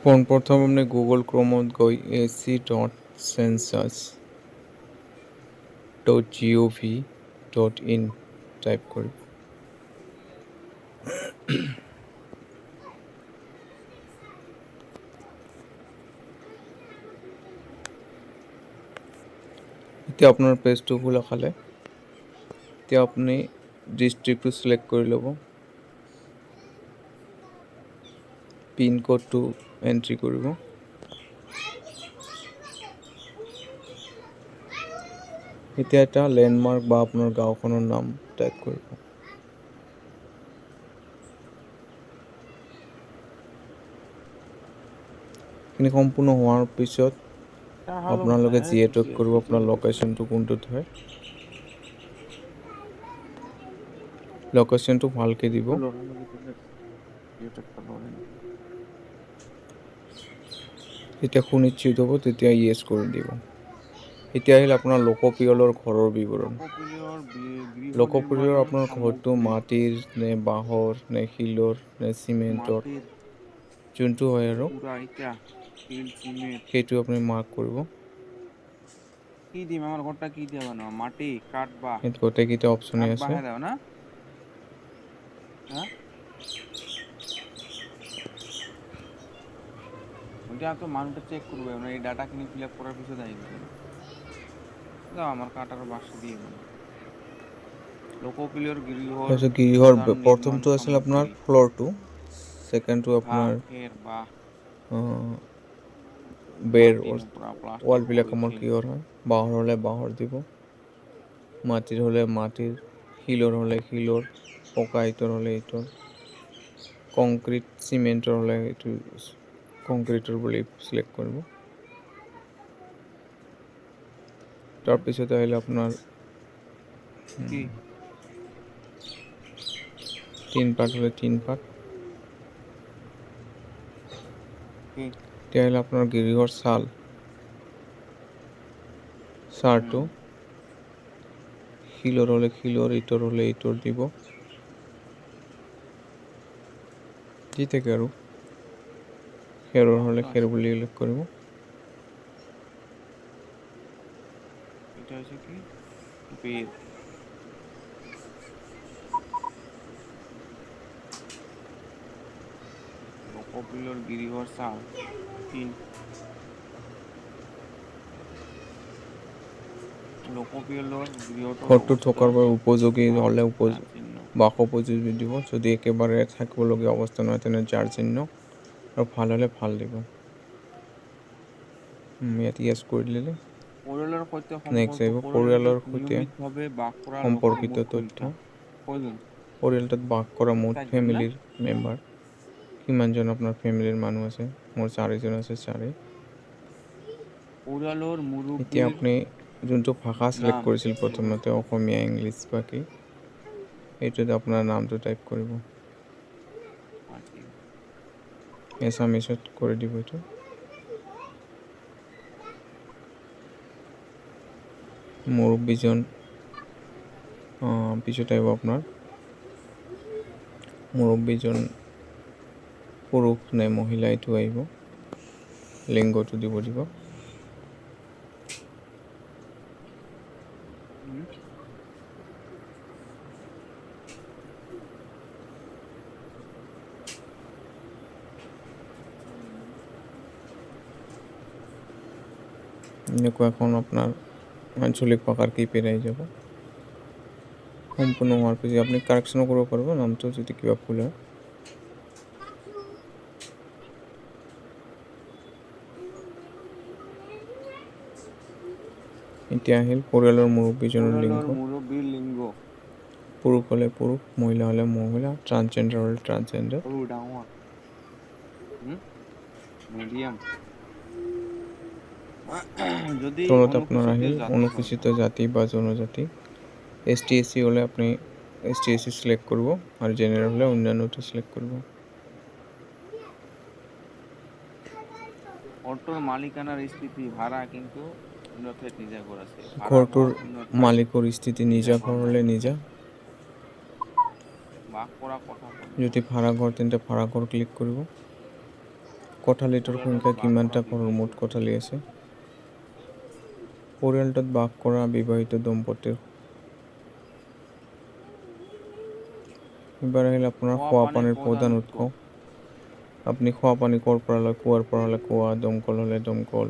পোনপ্ৰথম আপুনি গুগল ক্ৰমত গৈ ac.census.gov.in টাইপ কৰিব। এতিয়া আপোনাৰ পেজটো খোলা খালে এতিয়া আপুনি ডিষ্ট্ৰিক্টটো চিলেক্ট কৰি ল'ব, পিন কোডটো এণ্ট্ৰি কৰিব। এতিয়া এটা লেণ্ডমাৰ্ক বা আপোনাৰ গাঁওখনৰ নাম টাইপ কৰিব। এইখিনি সম্পূৰ্ণ হোৱাৰ পিছত আপোনালোকে যিহেতু কৰিব আপোনাৰ লোকেশ্যনটো কোনটোত হয়, লোকেশ্যনটো ভালকৈ দিব। যেতিয়া সুনিশ্চিত হ'ব তেতিয়া য়েছ কৰি দিব। এতিয়া আহিল আপোনাৰ লোকপিয়লৰ ঘৰৰ বিৱৰণ। লোকপিয়লৰ আপোনাৰ ঘৰটো মাটিৰ নে বাঁহৰ নে শিলৰ নে চিমেণ্টৰ, যোনটো হয় আৰু সেইটো আপুনি মাৰ্ক কৰিব। কি দিম আমার ঘরটা কি দিয়ে বানাবো? মাটি, কাঠ, বাঁহ? ইয়াত গোটেইকেইটা অপশ্যনেই কাঠ আছে। বাঁহে দাও না? হ্যাঁ, ওইটা তো মানুষটা চেক করবে, আমরা এই ডাটা কিনে ফিল আপ করার পিছনে আহিব দাও আমার কাঠ আর বাঁশ দিয়ে বানাও। লোকপ্ৰিয়ৰ গৃহৰ তাৰপিছত গৃহৰ প্ৰধান নিৰ্মাণ প্ৰথমটো আছিল আপোনাৰ সামগ্ৰী ফ্ল'ৰটো, ছেকেণ্ডটো ঘাঁহ, আপোনাৰ খেৰ, বাঁহ, বেৰ মাটি, নপৰা, প্লাষ্টিক, ৱালবিলাক আমাৰ পলিথিন। কিহৰ হয়, বাঁহৰ হ'লে বাঁহৰ দিব, মাটিৰ হ'লে মাটিৰ, শিলৰ হ'লে শিলৰ, পকা ইটৰ হ'লে ইটৰ, কংক্ৰিট চিমেণ্টৰ হ'লে এইটো কংক্ৰিটৰ বুলি চিলেক্ট কৰিব। তাৰপিছত আহিলে আপোনাৰ কি তিন পাত হ'লে তিন পাত। কি এতিয়া আহিলে আপোনাৰ গৃহৰ চাৰটো শিলৰ হ'লে শিলৰ, ইটৰ হ'লে ইটৰ দিব, দি থাকে আৰু খেৰৰ হ'লে খেৰ বুলি উল্লেখ কৰিব। এটা হচ্ছে কি বেদ, লোকপ্ৰিয়ৰ গৃহৰ চাল তিন, লোকপ্ৰিয়ৰ গৃহটোৰ ঘৰটো অৱস্থা থকাৰ বাবে উপযোগী ভাল, হ'লে তাৰ চিহ্ন। বাস উপযোগী দিব, যদি একেবাৰে থাকিবলগীয়া অৱস্থা নহয় তেনে জাৰ চিহ্ন, আৰু ভাল হ'লে ভাল দিব। ইয়াত য়েছ কৰি দিলে পৰিয়ালৰ সৈতে নেক্সট সম্পৰ্ক, আহিব পৰিয়ালৰ পৰিয়ালটোত সৈতে নিয়মিতভাৱে বাস কৰা লোকৰ সম্পৰ্কিত মুঠ তথ্য। সংখ্যা কয়জন? পৰিয়ালটোত বাস কৰা মুঠ চাৰিজন না? ফেমিলিৰ মেম্বাৰ, কিমানজন আপোনাৰ ফেমিলিৰ মানুহ আছে, মোৰ 4জন আছে 4। পৰিয়ালৰ এতিয়া মুৰব্বীৰ আপুনি যোনটো ভাষা চিলেক্ট নাম কৰিছিল লিখিব। প্ৰথমতে, অসমীয়া, ইংলিছ বা কি, এইটোত আপোনাৰ নামটো টাইপ কৰিব। এছামিছত কৰি দিব এইটো। মুৰব্বীজন পিছত আহিব আপোনাৰ মুৰব্বীজন পুৰুষ নে মহিলা, এইটো আহিব, লিংগটো দিব। হুম? এনেকুৱা এখন আপোনাৰ আঞ্চলিক ভাষাৰ কিপেড আহি যাব। সম্পূৰ্ণ হোৱাৰ পিছত আপুনি কাৰেকশ্যনো কৰিব পাৰিব নামটো যদি কিবা ভুল হয়। এতিয়া আহিল পৰিয়ালৰ মুৰব্বীজনৰ লিংগ। পৰিয়ালৰ মুৰব্বীৰ লিংগ পুৰুষ হ'লে পুৰুষ, মহিলা হ'লে মহিলা, ট্ৰান্সজেণ্ডাৰ হ'লে ট্ৰান্সজেণ্ডাৰ। সৰু ডাঙৰ মিডিয়াম, যদি তলত আপোনাৰ অনুসূচিত আহিল জাতি হয়। অনুসূচিত জাতি বা জনজাতি। ST SC হ'লে আপুনি ST SC চিলেক্ট কৰিব, আৰু জেনেৰেল হ'লে অন্যান্যটো চিলেক্ট কৰিব। ঘৰটোৰ মালিকানাৰ স্থিতি ভাড়া, কিন্তু অন্য ঠাইত নিজা ঘৰ আছে। ভাড়া ঘৰ ঘৰটোৰ অন্য ঠাইত মালিকৰ স্থিতি নিজা ঘৰ ঘৰ নাই। হ'লে নিজা, বাস কৰা কোঠাটো যদি ভাড়াঘৰ তেন্তে ভাড়াঘৰ ক্লিক কৰিব। কোঠালিটোৰ সংখ্যা কিমানটা ঘৰৰ মুঠ কোঠালি আছে? পৰিয়ালটোত বাস কৰা বিবাহিত দম্পতীৰ। এবাৰ আহিল আপোনাৰ খোৱা পানীৰ প্ৰধান উৎস। আপুনি খোৱা পানী ক'ৰ পৰা লয়? কুঁৱাৰ পৰা লয় কুঁৱা, দমকল হ'লে দমকল,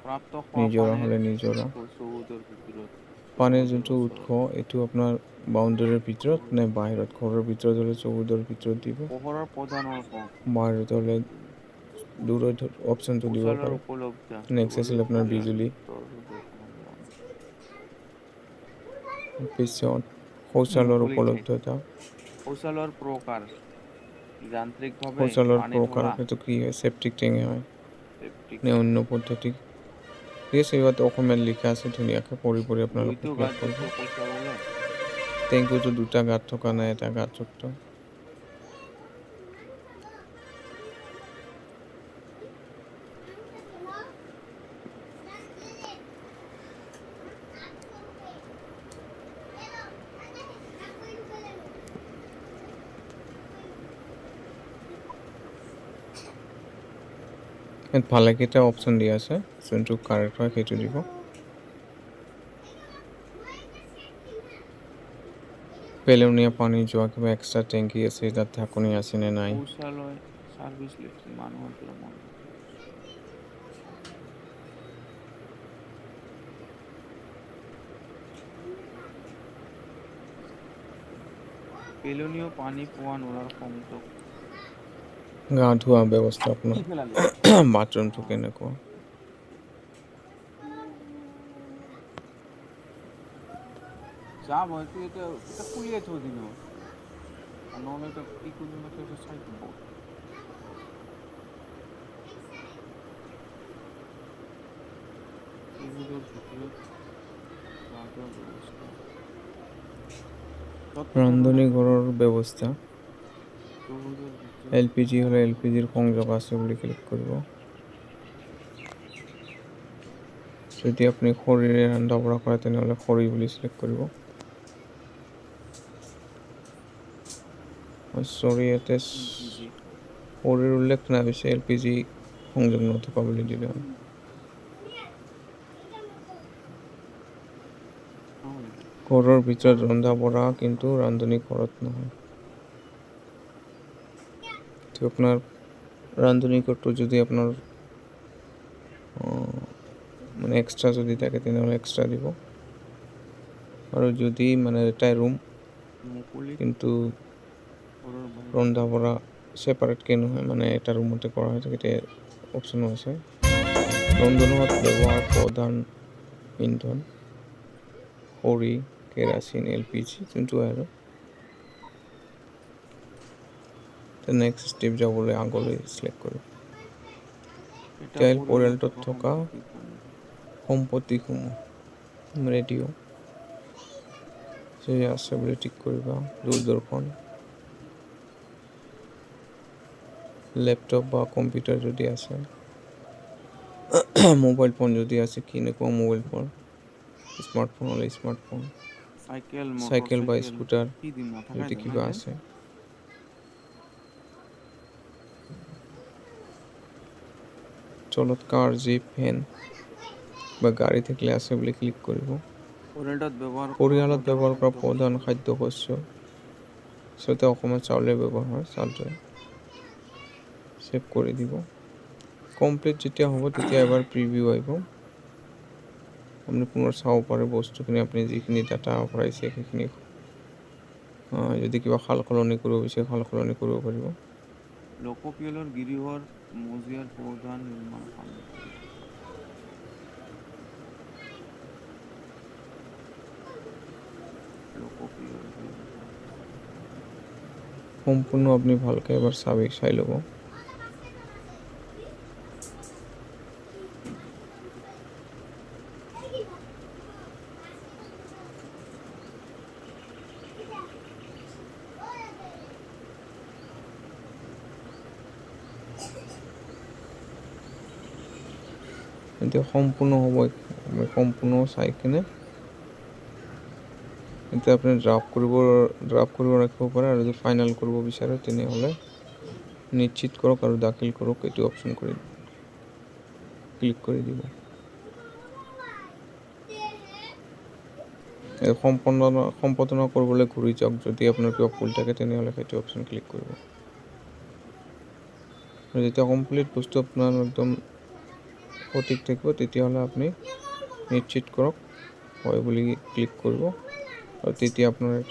প্ৰাপ্ত খোৱা নিজৰা পানীৰ হ'লে নিজৰা। চৌহদৰ ভিতৰত পানীৰ যোনটো উৎস এইটো আপোনাৰ বাউণ্ডেৰীৰ ভিতৰত নে বাহিৰত? ঘৰৰ ভিতৰত হ'লে চৌহদৰ ভিতৰত দিব, পোহৰৰ প্ৰধান উৎস বাহিৰত হ'লে দূৰত অপশ্যনটো দিব শৌচালয়ৰ পাৰে। উপলব্ধতা নেক্সট আছিল আপোনাৰ বিজুলী। পিছত শৌচালয়ৰ মুকলি ঠাই উপলব্ধতা। শৌচালয়ৰ প্ৰকাৰ যান্ত্ৰিকভাৱে শৌচালয়ৰ পানী প্ৰকাৰ তোলা সেইটো কি হয়? চেপ্টিক টেংক হয় চেপ্টিক নে টেংক অন্য পদ্ধতি? ঠিক আছে, ইয়াত অসমীয়াত লিখা আছে ধুনীয়াকৈ পঢ়ি আপোনালোকে দুইটো ফিল আপ কৰিব। গাতযুক্ত শৌচালয় টেংকিটো দুটা গাঁত থকা নাই, এটা গাঁতযুক্ত। ইয়াত ভালেকেইটা অপশ্যন দিয়া আছে, যোনটো কাৰেক্ট হয় সেইটো দিব। পেলনীয়া পানী যোৱা কিবা এক্সট্ৰা টেংকি আছে, তাত ঢাকনি আছে নে নাই? শৌচালয় সাৰ্ভিস লেট্ৰিন মানুহৰ পৰা মন পেলনীয় পানী পোৱা নলাৰ সংযোগ গা ধোৱা ব্যৱস্থা কি আপোনাৰ পেলালি বাথৰুমটো কেনেকুৱা? যাম হয়তো এটা খুলিয়ে থৈ দিম নহ'লে এটা কি কৰিব লাগে চাই দিব চৌহদৰ ভিতৰত গা ধোৱাৰ ব্যৱস্থা ৰান্ধনী ঘৰৰ ব্যৱস্থা। চৌহদৰ ভিতৰত LPG হ'লে LPGৰ সংযোগ আছে বুলি ক্লিক কৰিব। যদি আপুনি খৰিৰে ৰন্ধা বঢ়া কৰে তেনেহ'লে খৰি বুলি চিলেক্ট কৰিব। চৰি, ইয়াতে LPG খৰিৰ উল্লেখ নাই, পিছে LPG সংযোগ নথকা বুলি দিলে হয়। ঘৰৰ ভিতৰত ৰন্ধা বঢ়া কিন্তু ৰান্ধনী ঘৰত নহয়। তো আপোনাৰ ৰান্ধনী ঘৰটো যদি আপোনাৰ মানে এক্সট্ৰা যদি থাকে তেনেহ'লে এক্সট্ৰা দিব, আৰু যদি মানে এটাই ৰুম মুকলি কিন্তু ঘৰৰ বাহিৰত ৰন্ধা বঢ়া ছেপাৰেটকৈ নহয়, মানে এটা ৰুমতে কৰা হয়, তেতিয়া অপশ্যনো আছে। ৰন্ধনত ব্যৱহাৰ প্ৰধান ইন্ধন খৰি, কেৰাচিন, LPG যোনটো আৰু নেক্সট ষ্টেপ যাবলৈ আগলৈ চিলেক্ট কৰিব। এটা এতিয়া পৰিয়ালত পৰিয়ালটোত থকা সম্পত্তিসমূহ সম্পত্তিসমূহ, ৰেডিঅ' যে আছে বুলি টিক কৰিবা, দূৰদৰ্শন, লেপটপ বা কম্পিউটাৰ যদি আছে, মোবাইল ফোন যদি আছে কেনেকুৱা মোবাইল ফোন, স্মাৰ্টফোন হ'লে স্মাৰ্টফোন, চাইকেল বা স্কুটাৰ কি দিম নাথাকাই যদি দিম না কিবা এতিয়া আছে। তলত কাৰ, জীপ, ভেন বা গাড়ী থাকিলে আছে বুলি ক্লিক কৰিব। পৰিয়ালত ব্যৱহাৰ কৰা প্ৰধান খাদ্য শস্য, আচলতে অসমত চাউলেৰ ব্যৱহাৰ হয়, চাউলটোৱে ছেভ কৰি দিব। কমপ্লিট যেতিয়া হ'ব তেতিয়া এবাৰ প্ৰিভিউ আহিব, আপুনি পুনৰ চাব পাৰে বস্তুখিনি, আপুনি যিখিনি ডাটা ভৰাইছে সেইখিনি। যদি কিবা সাল সলনি কৰিব বিচাৰে সাল সলনি কৰিব পাৰিব। লোকপিয়লৰ গিৰিহৰ মজিয়াৰ প্ৰধান নিৰ্মাণ সামগ্ৰী লোকপিয়ল গৃহৰ সম্পূৰ্ণ আপুনি ভালকৈ এবাৰ চাই ল'ব। এতিয়া সম্পূৰ্ণ হ'ব, সম্পূৰ্ণ চাই কিনে এতিয়া আপুনি ড্ৰাফ্ট কৰিব ৰাখিব পাৰে, আৰু যদি ফাইনেল কৰিব বিচাৰে তেনেহ'লে নিশ্চিত কৰক আৰু দাখিল কৰক এইটো অপশ্যন ক্লিক কৰি দিব। সম্পাদনা কৰিবলৈ ঘূৰি যাওক। যদি আপোনাৰ কিবা ভুল থাকে তেনেহ'লে সেইটো অপশ্যন ক্লিক কৰিব। আৰু যেতিয়া কমপ্লিট বস্তু আপোনাৰ একদম সঠিক থাকিব তেতিয়াহ'লে আপুনি নিশ্চিত কৰক হয় বুলি ক্লিক কৰিব আৰু তেতিয়া আপোনাৰ এটা